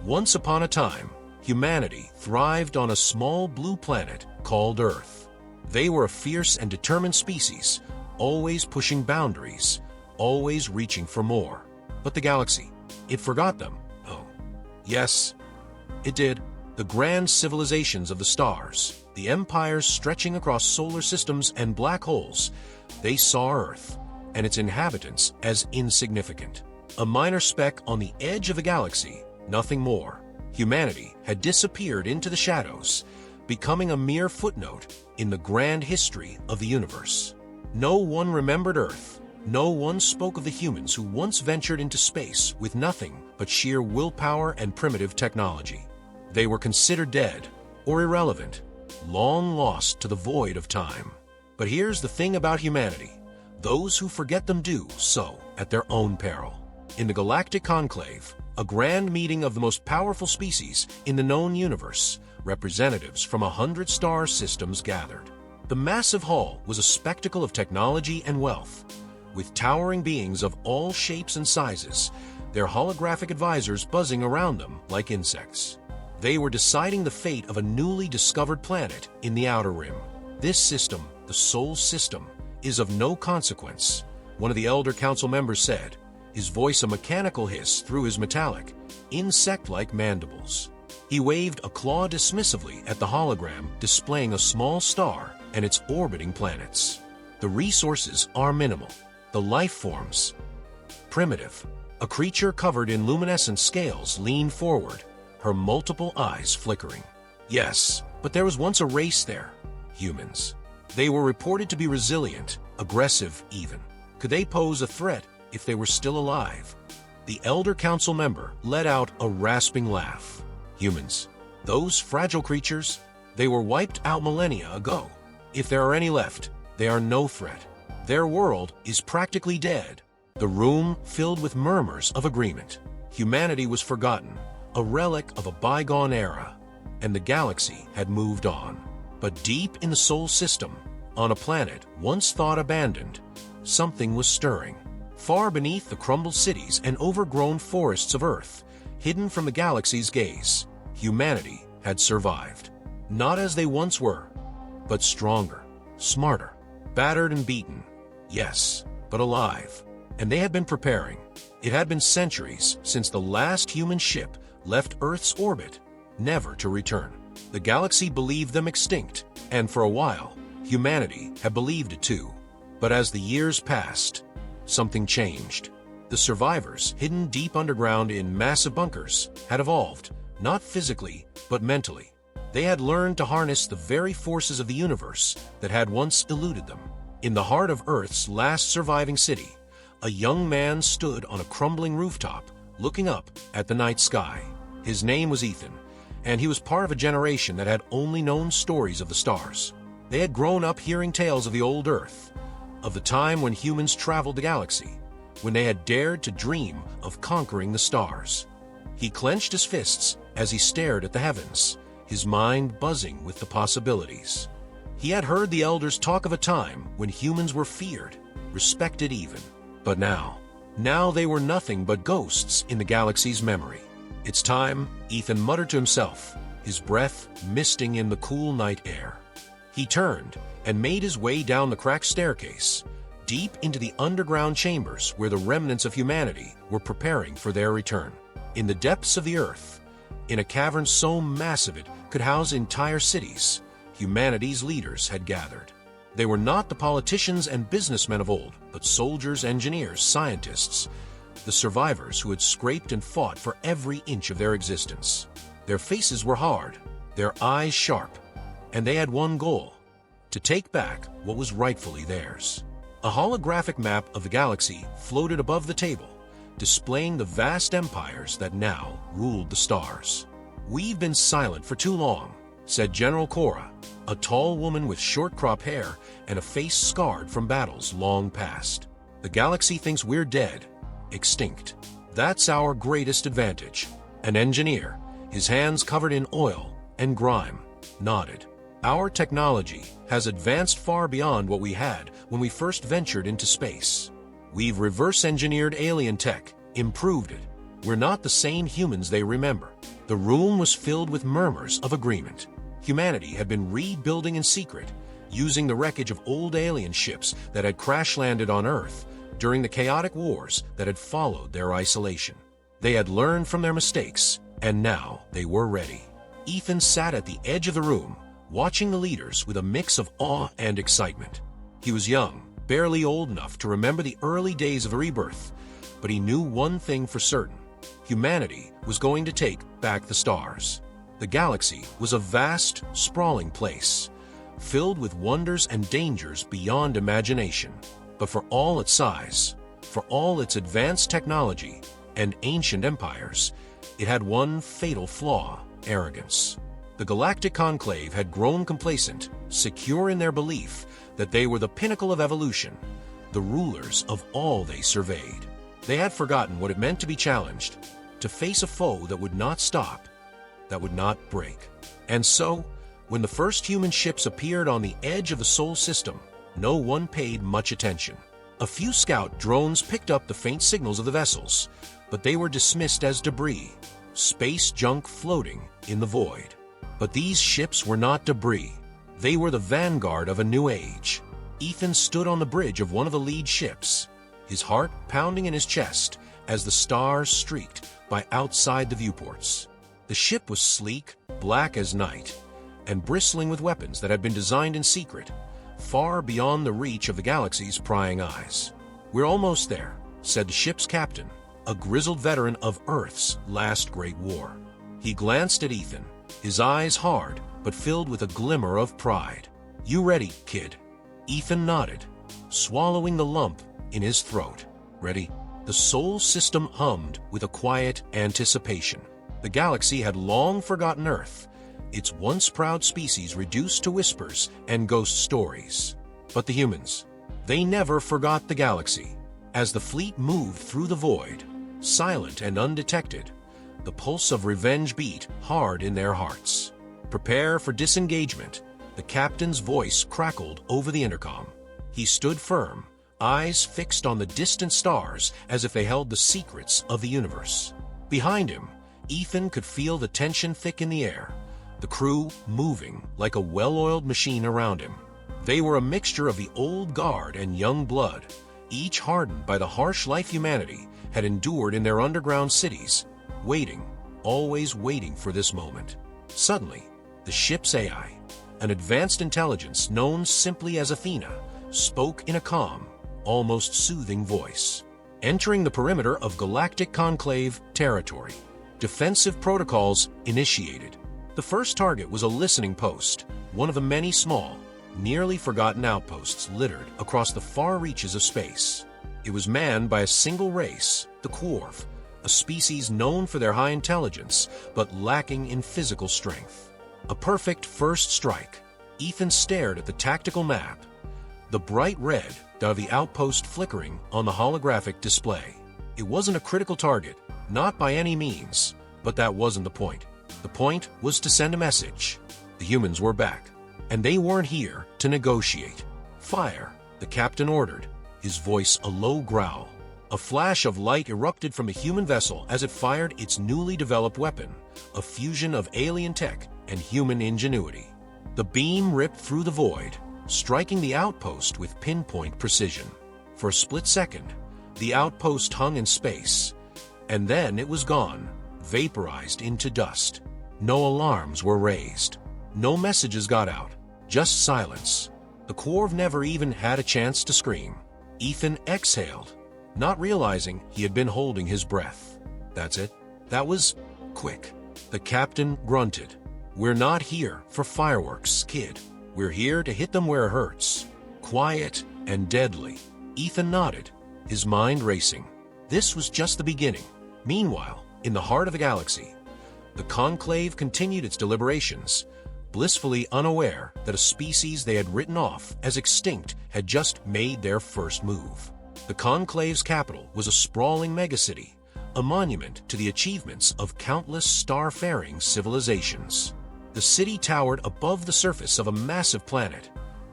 Once upon a time, humanity thrived on a small blue planet called Earth. They were a fierce and determined species, always pushing boundaries, always reaching for more. But the galaxy, it forgot them. Oh, yes, it did. The grand civilizations of the stars, the empires stretching across solar systems and black holes, they saw Earth and its inhabitants as insignificant. A minor speck on the edge of the galaxy, nothing more. Humanity had disappeared into the shadows, becoming a mere footnote in the grand history of the universe. No one remembered Earth. No one spoke of the humans who once ventured into space with nothing but sheer willpower and primitive technology. They were considered dead or irrelevant, long lost to the void of time. But here's the thing about humanity. Those who forget them do so at their own peril. In the galactic conclave, a grand meeting of the most powerful species in the known universe, representatives from 100 star systems gathered. The massive hall was a spectacle of technology and wealth, with towering beings of all shapes and sizes, their holographic advisors buzzing around them like insects. They were deciding the fate of a newly discovered planet in the outer rim. This system, the Sol system, is of no consequence, one of the Elder Council members said, his voice a mechanical hiss through his metallic, insect-like mandibles. He waved a claw dismissively at the hologram displaying a small star and its orbiting planets. The resources are minimal, the life forms primitive. A creature covered in luminescent scales leaned forward, her multiple eyes flickering. Yes, but there was once a race there, humans. They were reported to be resilient, aggressive even. Could they pose a threat if they were still alive? The Elder Council member let out a rasping laugh. Humans, those fragile creatures, they were wiped out millennia ago. If there are any left, they are no threat. Their world is practically dead. The room filled with murmurs of agreement. Humanity was forgotten, a relic of a bygone era, and the galaxy had moved on. But deep in the Sol system, on a planet once thought abandoned, something was stirring. Far beneath the crumbled cities and overgrown forests of Earth, hidden from the galaxy's gaze, humanity had survived. Not as they once were, but stronger, smarter, battered and beaten. Yes, but alive. And they had been preparing. It had been centuries since the last human ship left Earth's orbit, never to return. The galaxy believed them extinct, and for a while, humanity had believed it too. But as the years passed, something changed. The survivors, hidden deep underground in massive bunkers, had evolved, not physically, but mentally. They had learned to harness the very forces of the universe that had once eluded them. In the heart of Earth's last surviving city, a young man stood on a crumbling rooftop, looking up at the night sky. His name was Ethan, and he was part of a generation that had only known stories of the stars. They had grown up hearing tales of the old Earth, of the time when humans traveled the galaxy, when they had dared to dream of conquering the stars. He clenched his fists as he stared at the heavens, his mind buzzing with the possibilities. He had heard the elders talk of a time when humans were feared, respected even. But now they were nothing but ghosts in the galaxy's memory. It's time, Ethan muttered to himself, his breath misting in the cool night air. He turned and made his way down the cracked staircase, deep into the underground chambers where the remnants of humanity were preparing for their return. In the depths of the earth, in a cavern so massive it could house entire cities, humanity's leaders had gathered. They were not the politicians and businessmen of old, but soldiers, engineers, scientists, the survivors who had scraped and fought for every inch of their existence. Their faces were hard, their eyes sharp, and they had one goal: to take back what was rightfully theirs. A holographic map of the galaxy floated above the table, displaying the vast empires that now ruled the stars. "We've been silent for too long," said General Cora, a tall woman with short crop hair and a face scarred from battles long past. "The galaxy thinks we're dead, extinct. That's our greatest advantage." An engineer, his hands covered in oil and grime, nodded. "Our technology has advanced far beyond what we had when we first ventured into space. We've reverse-engineered alien tech, improved it. We're not the same humans they remember. The room was filled with murmurs of agreement. Humanity had been rebuilding in secret, using the wreckage of old alien ships that had crash-landed on Earth during the chaotic wars that had followed their isolation. They had learned from their mistakes, and now they were ready. Ethan sat at the edge of the room, watching the leaders with a mix of awe and excitement. He was young, barely old enough to remember the early days of rebirth, but he knew one thing for certain. Humanity was going to take back the stars. The galaxy was a vast, sprawling place, filled with wonders and dangers beyond imagination. But for all its size, for all its advanced technology and ancient empires, it had one fatal flaw: arrogance. The galactic conclave had grown complacent, secure in their belief that they were the pinnacle of evolution, the rulers of all they surveyed. They had forgotten what it meant to be challenged, to face a foe that would not stop, that would not break. And so, when the first human ships appeared on the edge of the Sol system, no one paid much attention. A few scout drones picked up the faint signals of the vessels, but they were dismissed as debris, space junk floating in the void. But these ships were not debris. They were the vanguard of a new age. Ethan stood on the bridge of one of the lead ships, his heart pounding in his chest as the stars streaked by outside the viewports. The ship was sleek, black as night, and bristling with weapons that had been designed in secret, far beyond the reach of the galaxy's prying eyes. "We're almost there," said the ship's captain, a grizzled veteran of Earth's last great war. He glanced at Ethan, his eyes hard but filled with a glimmer of pride. "You ready, kid?" Ethan nodded, swallowing the lump in his throat. "Ready?" The Sol system hummed with a quiet anticipation. The galaxy had long forgotten Earth, its once proud species reduced to whispers and ghost stories. But the humans, they never forgot the galaxy. As the fleet moved through the void, silent and undetected, the pulse of revenge beat hard in their hearts. "Prepare for disengagement," the captain's voice crackled over the intercom. He stood firm, eyes fixed on the distant stars as if they held the secrets of the universe. Behind him, Ethan could feel the tension thick in the air, the crew moving like a well-oiled machine around him. They were a mixture of the old guard and young blood, each hardened by the harsh life humanity had endured in their underground cities, waiting, always waiting for this moment. Suddenly, the ship's AI, an advanced intelligence known simply as Athena, spoke in a calm, almost soothing voice. "Entering the perimeter of galactic conclave territory. Defensive protocols initiated." The first target was a listening post, one of the many small, nearly forgotten outposts littered across the far reaches of space. It was manned by a single race, the Quarv, a species known for their high intelligence but lacking in physical strength. A perfect first strike. Ethan stared at the tactical map, the bright red dot of the outpost flickering on the holographic display. It wasn't a critical target, not by any means, but that wasn't the point. The point was to send a message. The humans were back, and they weren't here to negotiate. "Fire," the captain ordered, his voice a low growl. A flash of light erupted from the human vessel as it fired its newly developed weapon, a fusion of alien tech and human ingenuity. The beam ripped through the void, striking the outpost with pinpoint precision. For a split second, the outpost hung in space, and then it was gone, vaporized into dust. No alarms were raised. No messages got out. Just silence. The Quarv never even had a chance to scream. Ethan exhaled, not realizing he had been holding his breath. "That's it? That was quick." The captain grunted. "We're not here for fireworks, kid. We're here to hit them where it hurts. Quiet and deadly." Ethan nodded, his mind racing. This was just the beginning. Meanwhile, in the heart of the galaxy, the Conclave continued its deliberations, blissfully unaware that a species they had written off as extinct had just made their first move. The Conclave's capital was a sprawling megacity, a monument to the achievements of countless star-faring civilizations. The city towered above the surface of a massive planet,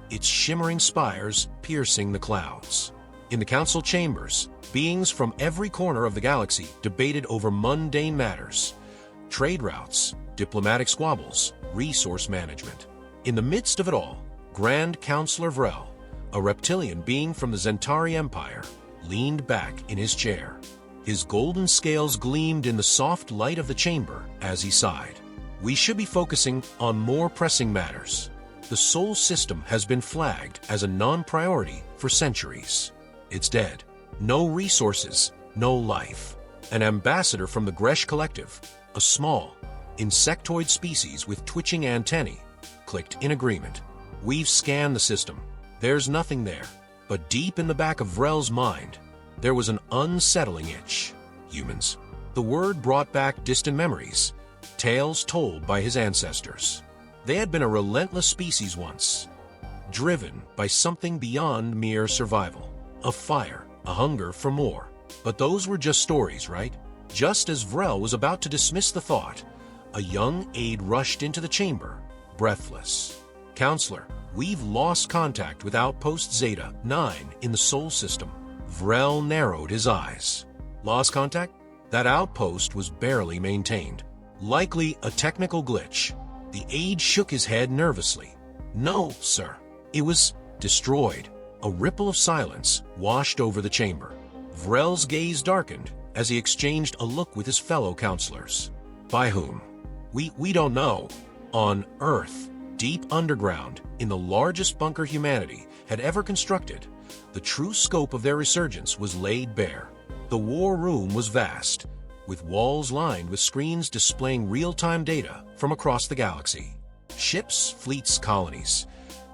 its shimmering spires piercing the clouds. In the council chambers, beings from every corner of the galaxy debated over mundane matters, trade routes, diplomatic squabbles, resource management. In the midst of it all, Grand Counselor Vrel, a reptilian being from the Xanthari Empire, leaned back in his chair. His golden scales gleamed in the soft light of the chamber as he sighed. We should be focusing on more pressing matters. The Sol system has been flagged as a non-priority for centuries. It's dead. No resources, no life. An ambassador from the Gresh Collective, a small, insectoid species with twitching antennae, clicked in agreement. We've scanned the system. There's nothing there. But deep in the back of Vrel's mind, there was an unsettling itch. Humans. The word brought back distant memories, tales told by his ancestors. They had been a relentless species once, driven by something beyond mere survival. A fire, a hunger for more. But those were just stories, right? Just as Vrel was about to dismiss the thought, a young aide rushed into the chamber, breathless. Counselor, we've lost contact with Outpost Zeta 9 in the Sol system. Vrel narrowed his eyes. Lost contact? That outpost was barely maintained. Likely a technical glitch. The aide shook his head nervously. No, sir. It was destroyed. A ripple of silence washed over the chamber. Vrel's gaze darkened as he exchanged a look with his fellow counselors. By whom? We don't know. On Earth, deep underground, in the largest bunker humanity had ever constructed, the true scope of their resurgence was laid bare. The war room was vast, with walls lined with screens displaying real-time data from across the galaxy. Ships, fleets, colonies.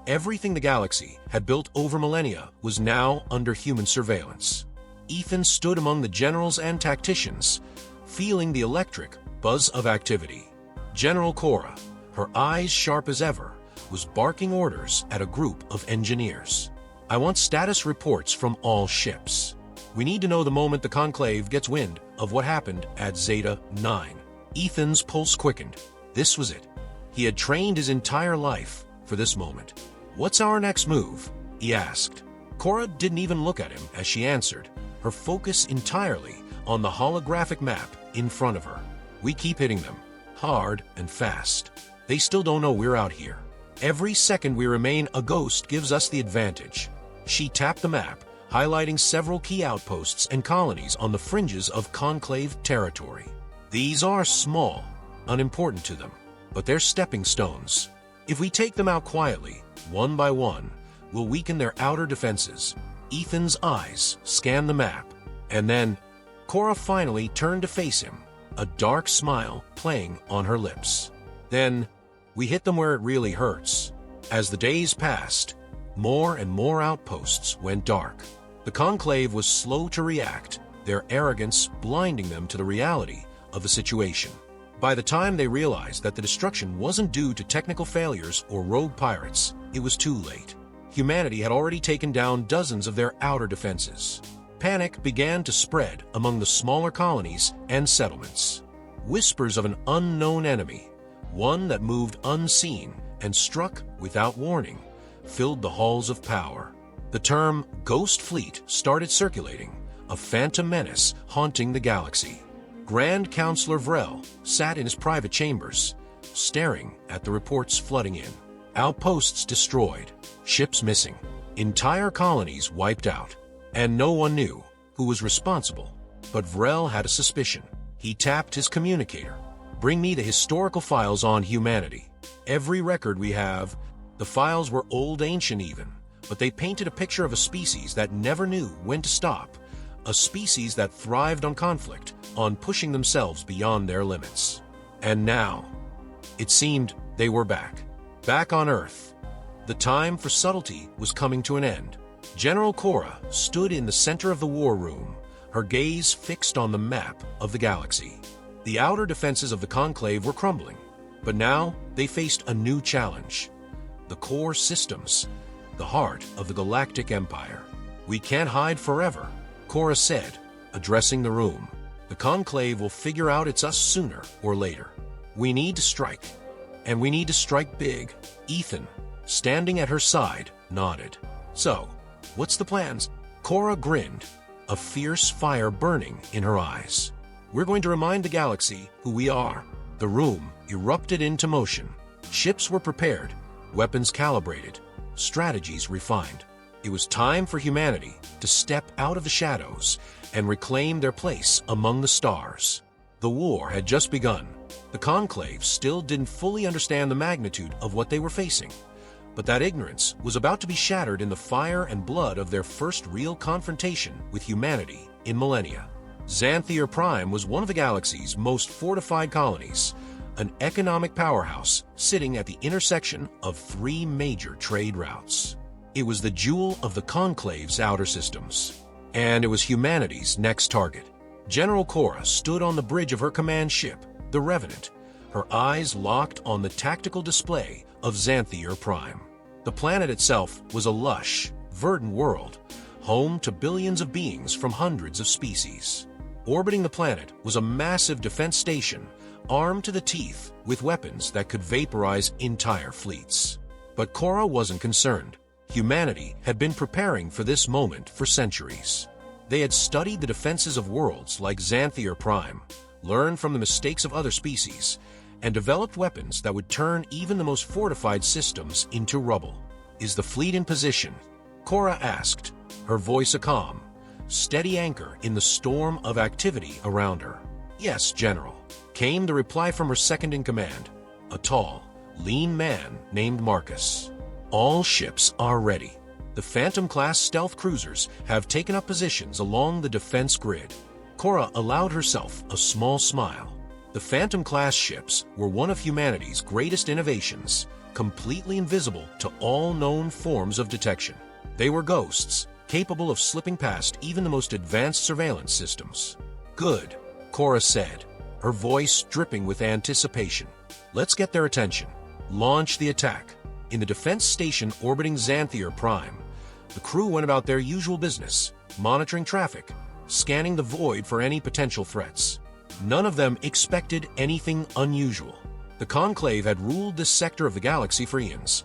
Everything the galaxy had built over millennia was now under human surveillance. Ethan stood among the generals and tacticians, feeling the electric buzz of activity. General Cora, her eyes sharp as ever, was barking orders at a group of engineers. I want status reports from all ships. We need to know the moment the Conclave gets wind of what happened at Zeta 9. Ethan's pulse quickened. This was it. He had trained his entire life for this moment. What's our next move? He asked. Cora didn't even look at him as she answered, her focus entirely on the holographic map in front of her. We keep hitting them, hard and fast. They still don't know we're out here. Every second we remain a ghost gives us the advantage. She tapped the map, highlighting several key outposts and colonies on the fringes of Conclave territory. These are small, unimportant to them, but they're stepping stones. If we take them out quietly, one by one, we'll weaken their outer defenses. Ethan's eyes scanned the map, and then Cora finally turned to face him, a dark smile playing on her lips. Then, we hit them where it really hurts. As the days passed, more and more outposts went dark. The Conclave was slow to react, their arrogance blinding them to the reality of the situation. By the time they realized that the destruction wasn't due to technical failures or rogue pirates, it was too late. Humanity had already taken down dozens of their outer defenses. Panic began to spread among the smaller colonies and settlements. Whispers of an unknown enemy, one that moved unseen and struck without warning, filled the halls of power. The term Ghost Fleet started circulating, a phantom menace haunting the galaxy. Grand Counselor Vrel sat in his private chambers, staring at the reports flooding in. Outposts destroyed, ships missing, entire colonies wiped out, and no one knew who was responsible. But Vrel had a suspicion. He tapped his communicator. Bring me the historical files on humanity. Every record we have, the files were old, ancient even, but they painted a picture of a species that never knew when to stop, a species that thrived on conflict, on pushing themselves beyond their limits. And now, it seemed they were back. Back on Earth. The time for subtlety was coming to an end. General Cora stood in the center of the war room, her gaze fixed on the map of the galaxy. The outer defenses of the Conclave were crumbling, but now they faced a new challenge. The core systems, the heart of the galactic empire. We can't hide forever, Cora said, addressing the room. The Conclave will figure out it's us sooner or later. We need to strike. And we need to strike big. Ethan, standing at her side, nodded. So, what's the plans? Cora grinned, a fierce fire burning in her eyes. We're going to remind the galaxy who we are. The room erupted into motion. Ships were prepared, weapons calibrated, strategies refined. It was time for humanity to step out of the shadows and reclaim their place among the stars. The war had just begun. The Conclave still didn't fully understand the magnitude of what they were facing, but that ignorance was about to be shattered in the fire and blood of their first real confrontation with humanity in millennia. Xanthor Prime was one of the galaxy's most fortified colonies, an economic powerhouse sitting at the intersection of 3 major trade routes. It was the jewel of the Conclave's outer systems, and it was humanity's next target. General Cora stood on the bridge of her command ship, the Revenant, her eyes locked on the tactical display of Xanthor Prime. The planet itself was a lush, verdant world, home to billions of beings from hundreds of species. Orbiting the planet was a massive defense station, armed to the teeth with weapons that could vaporize entire fleets. But Cora wasn't concerned. Humanity had been preparing for this moment for centuries. They had studied the defenses of worlds like Xanthor Prime, learned from the mistakes of other species, and developed weapons that would turn even the most fortified systems into rubble. "Is the fleet in position?" Cora asked, her voice a calm, steady anchor in the storm of activity around her. "Yes, General," came the reply from her second-in-command, a tall, lean man named Marcus. "All ships are ready. The Phantom-class stealth cruisers have taken up positions along the defense grid." Cora allowed herself a small smile. The Phantom-class ships were one of humanity's greatest innovations, completely invisible to all known forms of detection. They were ghosts, capable of slipping past even the most advanced surveillance systems. "Good," Cora said, her voice dripping with anticipation. "Let's get their attention. Launch the attack." In the defense station orbiting Xanthor Prime, the crew went about their usual business, monitoring traffic, scanning the void for any potential threats. None of them expected anything unusual. The Conclave had ruled this sector of the galaxy for eons,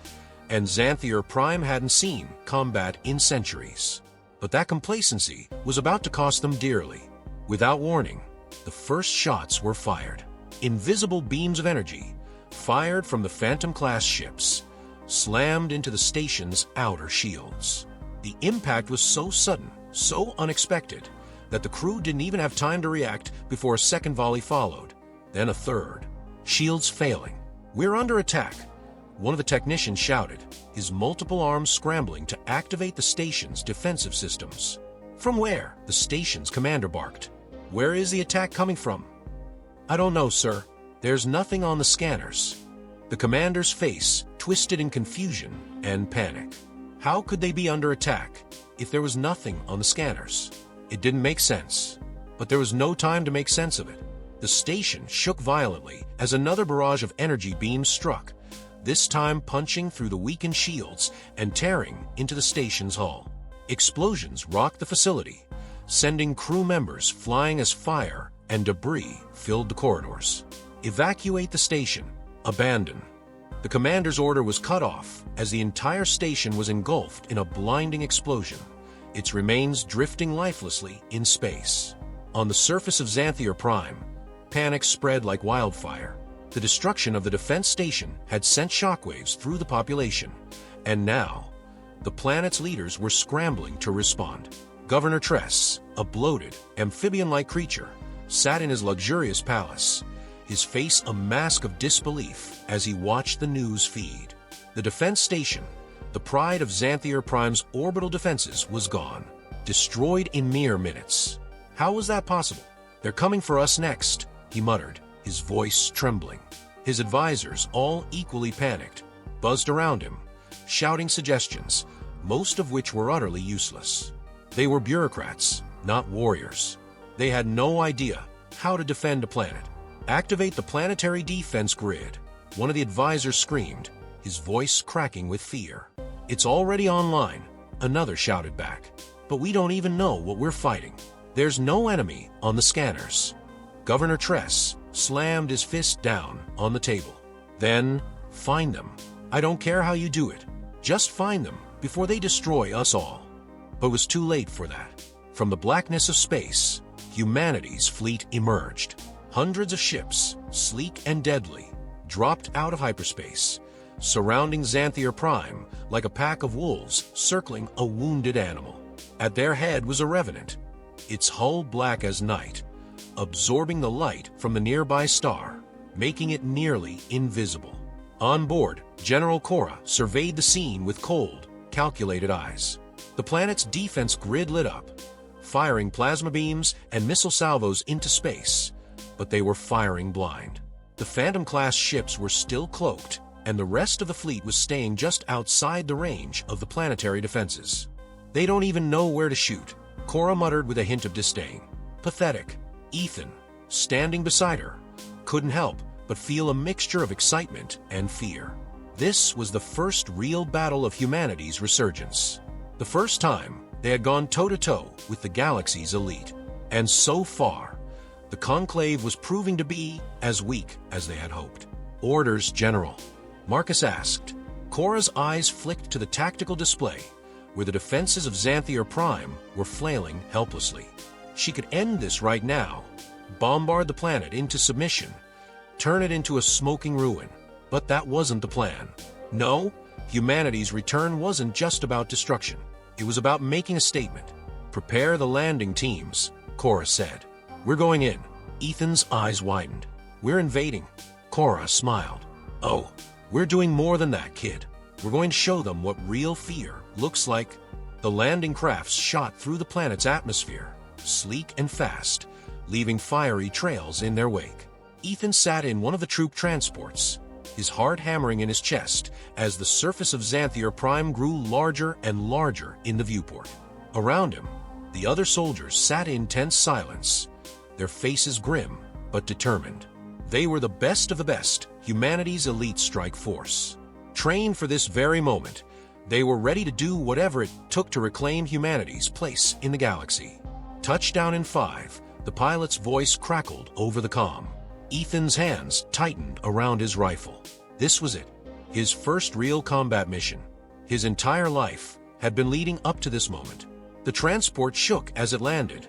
and Xanthor Prime hadn't seen combat in centuries. But that complacency was about to cost them dearly. Without warning, the first shots were fired. Invisible beams of energy, fired from the Phantom-class ships, slammed into the station's outer shields. The impact was so sudden, so unexpected, that the crew didn't even have time to react before a second volley followed, then a third. Shields failing. "We're under attack," one of the technicians shouted, his multiple arms scrambling to activate the station's defensive systems. "From where?" the station's commander barked. "Where is the attack coming from?" "I don't know, sir. There's nothing on the scanners." The commander's face twisted in confusion and panic. How could they be under attack if there was nothing on the scanners? It didn't make sense. But there was no time to make sense of it. The station shook violently as another barrage of energy beams struck, this time punching through the weakened shields and tearing into the station's hull. Explosions rocked the facility, sending crew members flying as fire and debris filled the corridors. "Evacuate the station. Abandon." The commander's order was cut off as the entire station was engulfed in a blinding explosion, its remains drifting lifelessly in space. On the surface of Xanthor Prime, panic spread like wildfire. The destruction of the defense station had sent shockwaves through the population, and now, the planet's leaders were scrambling to respond. Governor Tress, a bloated, amphibian-like creature, sat in his luxurious palace, his face a mask of disbelief as he watched the news feed. The defense station, the pride of Xanthor Prime's orbital defenses, was gone, destroyed in mere minutes. How was that possible? "They're coming for us next," he muttered, his voice trembling. His advisors, all equally panicked, buzzed around him, shouting suggestions, most of which were utterly useless. They were bureaucrats, not warriors. They had no idea how to defend a planet. "Activate the planetary defense grid," one of the advisors screamed, his voice cracking with fear. "It's already online," another shouted back. "But we don't even know what we're fighting. There's no enemy on the scanners." Governor Tress slammed his fist down on the table. "Then, find them. I don't care how you do it. Just find them before they destroy us all." But it was too late for that. From the blackness of space, humanity's fleet emerged. Hundreds of ships, sleek and deadly, dropped out of hyperspace, surrounding Xanthor Prime like a pack of wolves circling a wounded animal. At their head was a revenant, its hull black as night, absorbing the light from the nearby star, making it nearly invisible. On board, General Cora surveyed the scene with cold, calculated eyes. The planet's defense grid lit up, firing plasma beams and missile salvos into space, but they were firing blind. The Phantom-class ships were still cloaked, and the rest of the fleet was staying just outside the range of the planetary defenses. "They don't even know where to shoot," Cora muttered with a hint of disdain. Pathetic. Ethan, standing beside her, couldn't help but feel a mixture of excitement and fear. This was the first real battle of humanity's resurgence. The first time they had gone toe-to-toe with the galaxy's elite. And so far, the Conclave was proving to be as weak as they had hoped. "Orders, General," Marcus asked. Cora's eyes flicked to the tactical display, where the defenses of Xanthor Prime were flailing helplessly. She could end this right now, bombard the planet into submission, turn it into a smoking ruin. But that wasn't the plan. No, humanity's return wasn't just about destruction. It was about making a statement. "Prepare the landing teams," Cora said. "We're going in." Ethan's eyes widened. "We're invading." Cora smiled. "Oh, we're doing more than that, kid. We're going to show them what real fear looks like." The landing crafts shot through the planet's atmosphere, sleek and fast, leaving fiery trails in their wake. Ethan sat in one of the troop transports, his heart hammering in his chest as the surface of Xanthor Prime grew larger and larger in the viewport. Around him, the other soldiers sat in tense silence, their faces grim but determined. They were the best of the best, humanity's elite strike force. Trained for this very moment, they were ready to do whatever it took to reclaim humanity's place in the galaxy. "Touchdown in 5, the pilot's voice crackled over the comm. Ethan's hands tightened around his rifle. This was it, his first real combat mission. His entire life had been leading up to this moment. The transport shook as it landed,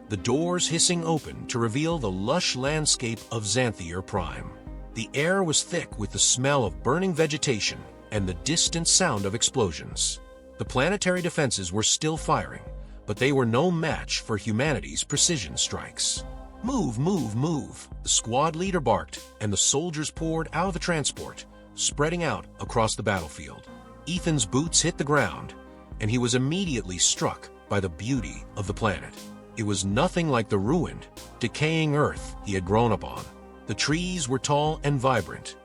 the doors hissing open to reveal the lush landscape of Xanthor Prime. The air was thick with the smell of burning vegetation and the distant sound of explosions. The planetary defenses were still firing, but they were no match for humanity's precision strikes. "Move, move, move," the squad leader barked, and the soldiers poured out of the transport, spreading out across the battlefield. Ethan's boots hit the ground, and he was immediately struck by the beauty of the planet. It was nothing like the ruined, decaying Earth he had grown up on. The trees were tall and vibrant,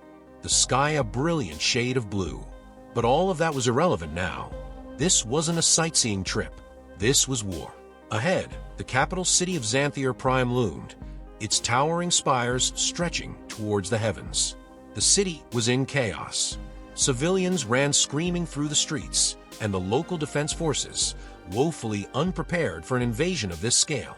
the sky a brilliant shade of blue. But all of that was irrelevant now. This wasn't a sightseeing trip. This was war. Ahead, the capital city of Xanthor Prime loomed, its towering spires stretching towards the heavens. The city was in chaos. Civilians ran screaming through the streets, and the local defense forces, woefully unprepared for an invasion of this scale,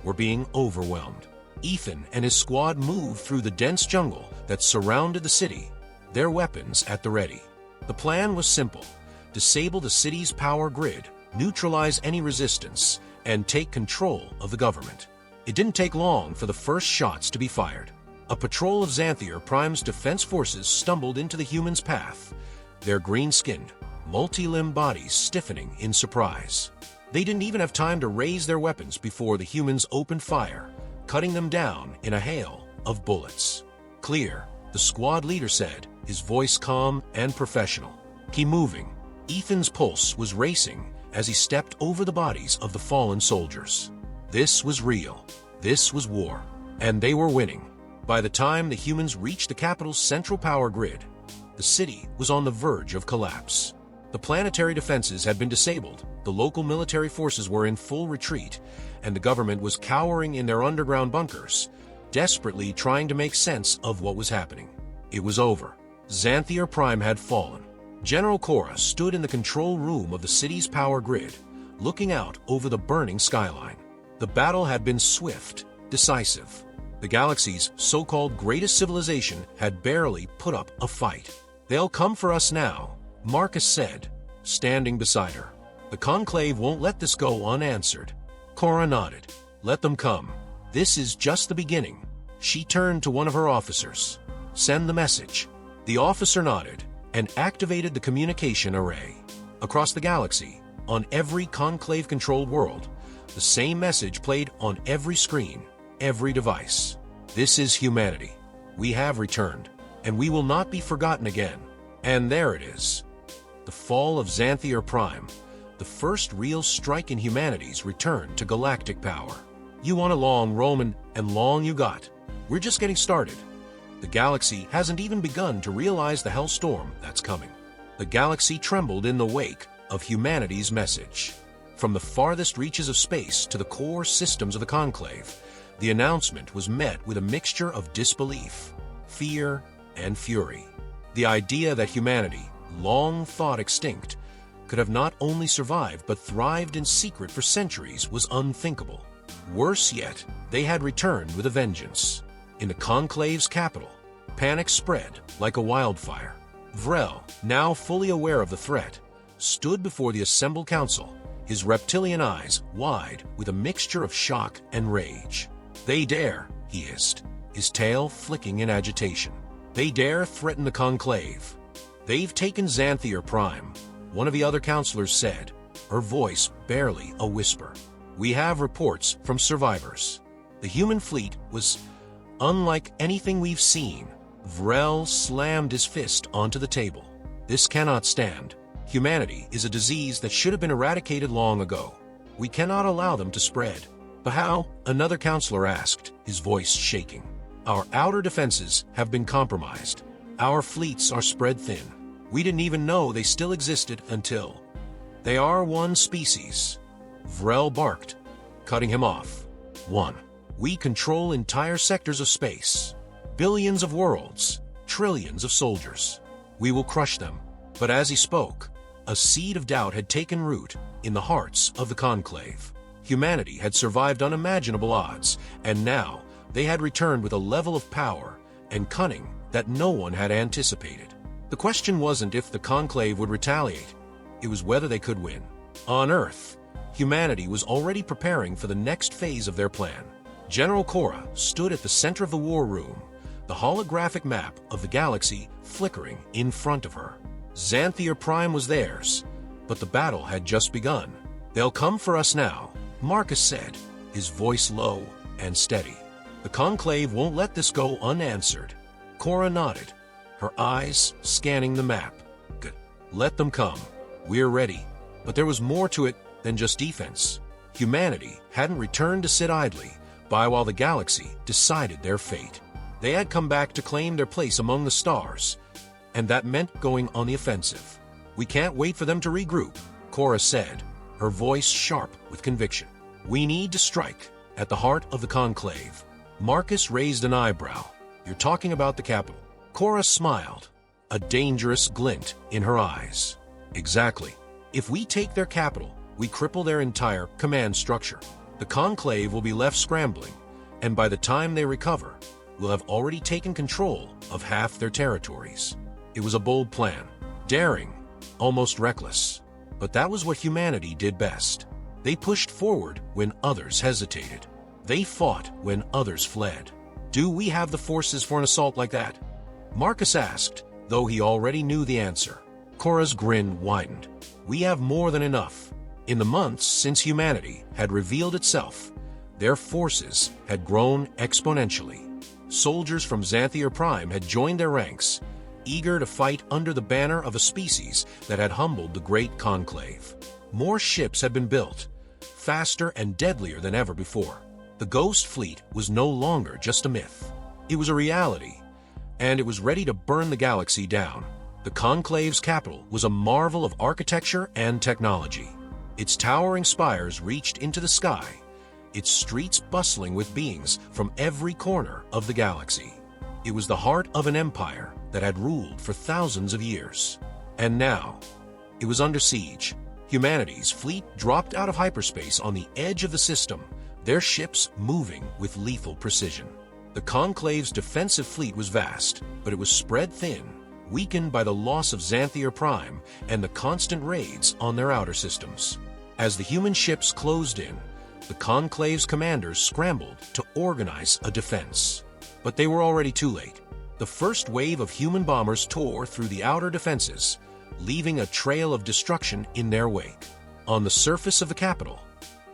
were being overwhelmed. Ethan and his squad moved through the dense jungle that surrounded the city, their weapons at the ready. The plan was simple: disable the city's power grid, neutralize any resistance, and take control of the government. It didn't take long for the first shots to be fired. A patrol of Xanthor Prime's defense forces stumbled into the humans' path, their green-skinned, multi-limbed bodies stiffening in surprise. They didn't even have time to raise their weapons before the humans opened fire, cutting them down in a hail of bullets. "Clear," the squad leader said, his voice calm and professional. "Keep moving." Ethan's pulse was racing as he stepped over the bodies of the fallen soldiers. This was real. This was war. And they were winning. By the time the humans reached the capital's central power grid, the city was on the verge of collapse. The planetary defenses had been disabled, the local military forces were in full retreat, and the government was cowering in their underground bunkers, desperately trying to make sense of what was happening. It was over. Xanthor Prime had fallen. General Cora stood in the control room of the city's power grid, looking out over the burning skyline. The battle had been swift, decisive. The galaxy's so-called greatest civilization had barely put up a fight. "They'll come for us now," Marcus said, standing beside her. "The Conclave won't let this go unanswered." Cora nodded. "Let them come. This is just the beginning." She turned to one of her officers. "Send the message." The officer nodded and activated the communication array. Across the galaxy, on every Conclave-controlled world, the same message played on every screen, every device. "This is humanity. We have returned, and we will not be forgotten again." And there it is. The fall of Xanthor Prime, the first real strike in humanity's return to galactic power. You want a long, Roman, and long you got. We're just getting started. The galaxy hasn't even begun to realize the hellstorm that's coming. The galaxy trembled in the wake of humanity's message. From the farthest reaches of space to the core systems of the Conclave, the announcement was met with a mixture of disbelief, fear, and fury. The idea that humanity, long thought extinct, could have not only survived but thrived in secret for centuries was unthinkable. Worse yet, they had returned with a vengeance. In the Conclave's capital, panic spread like a wildfire. Vrel, now fully aware of the threat, stood before the assembled council, his reptilian eyes wide with a mixture of shock and rage. "They dare," he hissed, his tail flicking in agitation. "They dare threaten the Conclave. They've taken Xanthor Prime," one of the other counselors said, her voice barely a whisper. "We have reports from survivors. The human fleet was unlike anything we've seen." Vrel slammed his fist onto the table. "This cannot stand. Humanity is a disease that should have been eradicated long ago. We cannot allow them to spread." "But how?" another counselor asked, his voice shaking. "Our outer defenses have been compromised. Our fleets are spread thin. We didn't even know they still existed until—" "They are one species," Vrel barked, cutting him off. "One. We control entire sectors of space, billions of worlds, trillions of soldiers. We will crush them." But as he spoke, a seed of doubt had taken root in the hearts of the Conclave. Humanity had survived unimaginable odds, and now they had returned with a level of power and cunning that no one had anticipated. The question wasn't if the Conclave would retaliate, it was whether they could win. On Earth, humanity was already preparing for the next phase of their plan. General Cora stood at the center of the war room, the holographic map of the galaxy flickering in front of her. Xanthor Prime was theirs, but the battle had just begun. "They'll come for us now," Marcus said, his voice low and steady. "The Conclave won't let this go unanswered." Cora nodded, her eyes scanning the map. "Good. Let them come. We're ready." But there was more to it than just defense. Humanity hadn't returned to sit idly by while the galaxy decided their fate. They had come back to claim their place among the stars, and that meant going on the offensive. "We can't wait for them to regroup," Cora said, her voice sharp with conviction. "We need to strike at the heart of the Conclave." Marcus raised an eyebrow. "You're talking about the capital?" Cora smiled, a dangerous glint in her eyes. "Exactly. If we take their capital, we cripple their entire command structure. The Conclave will be left scrambling, and by the time they recover, we'll have already taken control of half their territories." It was a bold plan, daring, almost reckless. But that was what humanity did best. They pushed forward when others hesitated. They fought when others fled. "Do we have the forces for an assault like that?" Marcus asked, though he already knew the answer. Cora's grin widened. "We have more than enough." In the months since humanity had revealed itself, their forces had grown exponentially. Soldiers from Xanthor Prime had joined their ranks, eager to fight under the banner of a species that had humbled the great Conclave. More ships had been built, faster and deadlier than ever before. The Ghost Fleet was no longer just a myth. It was a reality, and it was ready to burn the galaxy down. The Conclave's capital was a marvel of architecture and technology. Its towering spires reached into the sky, its streets bustling with beings from every corner of the galaxy. It was the heart of an empire that had ruled for thousands of years. And now, it was under siege. Humanity's fleet dropped out of hyperspace on the edge of the system, their ships moving with lethal precision. The Conclave's defensive fleet was vast, but it was spread thin, weakened by the loss of Xanthor Prime and the constant raids on their outer systems. As the human ships closed in, the Conclave's commanders scrambled to organize a defense. But they were already too late. The first wave of human bombers tore through the outer defenses, leaving a trail of destruction in their wake. On the surface of the capital,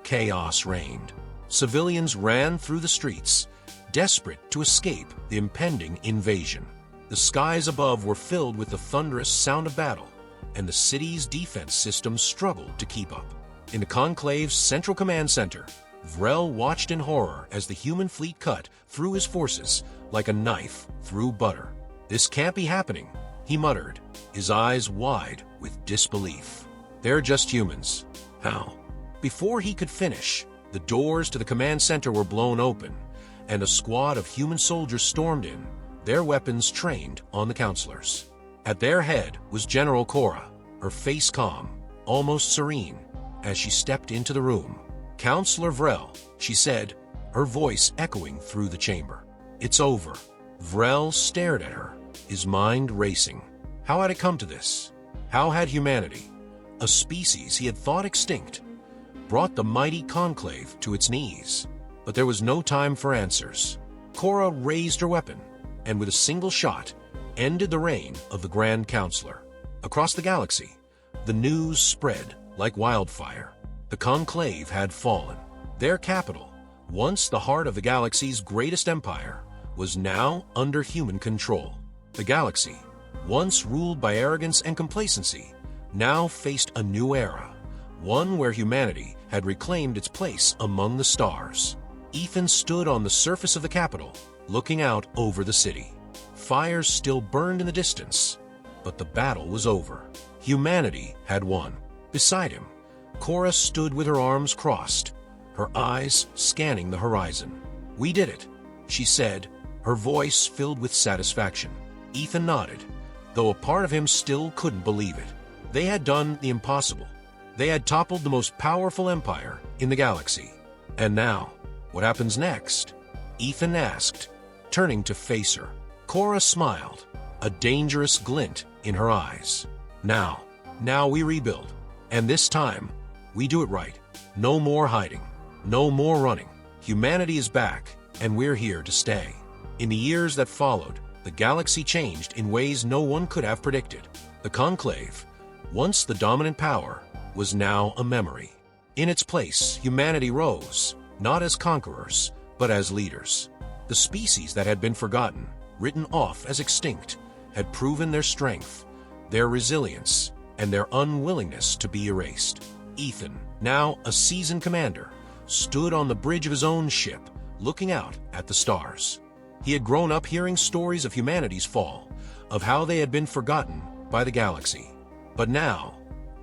chaos reigned. Civilians ran through the streets, desperate to escape the impending invasion. The skies above were filled with the thunderous sound of battle, and the city's defense system struggled to keep up. In the Conclave's central command center, Vrel watched in horror as the human fleet cut through his forces like a knife through butter. "This can't be happening," he muttered, his eyes wide with disbelief. "They're just humans. How?" Before he could finish, the doors to the command center were blown open, and a squad of human soldiers stormed in, their weapons trained on the counselors. At their head was General Cora, her face calm, almost serene, as she stepped into the room. "Counselor Vrel," she said, her voice echoing through the chamber. "It's over." Vrel stared at her, his mind racing. How had it come to this? How had humanity, a species he had thought extinct, brought the mighty Conclave to its knees? But there was no time for answers. Cora raised her weapon, and with a single shot, ended the reign of the Grand Counselor. Across the galaxy, the news spread like wildfire. The Conclave had fallen. Their capital, once the heart of the galaxy's greatest empire, was now under human control. The galaxy, once ruled by arrogance and complacency, now faced a new era, one where humanity had reclaimed its place among the stars. Ethan stood on the surface of the capital, looking out over the city. Fires still burned in the distance, but the battle was over. Humanity had won. Beside him, Cora stood with her arms crossed, her eyes scanning the horizon. "We did it," she said, her voice filled with satisfaction. Ethan nodded, though a part of him still couldn't believe it. They had done the impossible. They had toppled the most powerful empire in the galaxy. And now, what happens next? Ethan asked, turning to face her. Cora smiled, a dangerous glint in her eyes. Now we rebuild. And this time, we do it right. No more hiding. No more running. Humanity is back, and we're here to stay. In the years that followed, the galaxy changed in ways no one could have predicted. The Conclave, once the dominant power, was now a memory. In its place, humanity rose, not as conquerors, but as leaders. The species that had been forgotten, written off as extinct, had proven their strength, their resilience, and their unwillingness to be erased. Ethan, now a seasoned commander, stood on the bridge of his own ship, looking out at the stars. He had grown up hearing stories of humanity's fall, of how they had been forgotten by the galaxy. But now,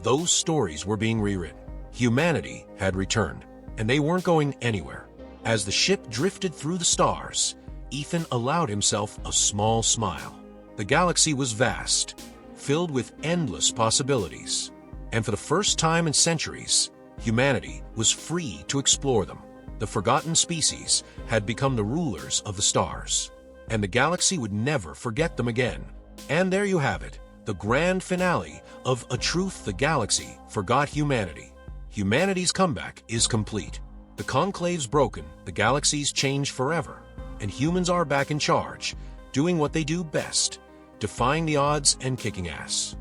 those stories were being rewritten. Humanity had returned, and they weren't going anywhere. As the ship drifted through the stars, Ethan allowed himself a small smile. The galaxy was vast, filled with endless possibilities, and for the first time in centuries, humanity was free to explore them. The forgotten species had become the rulers of the stars, and the galaxy would never forget them again. And there you have it, the grand finale of A Truth the Galaxy Forgot Humanity. Humanity's comeback is complete. The Conclave's broken, the galaxy's changed forever, and humans are back in charge, doing what they do best, defying the odds and kicking ass.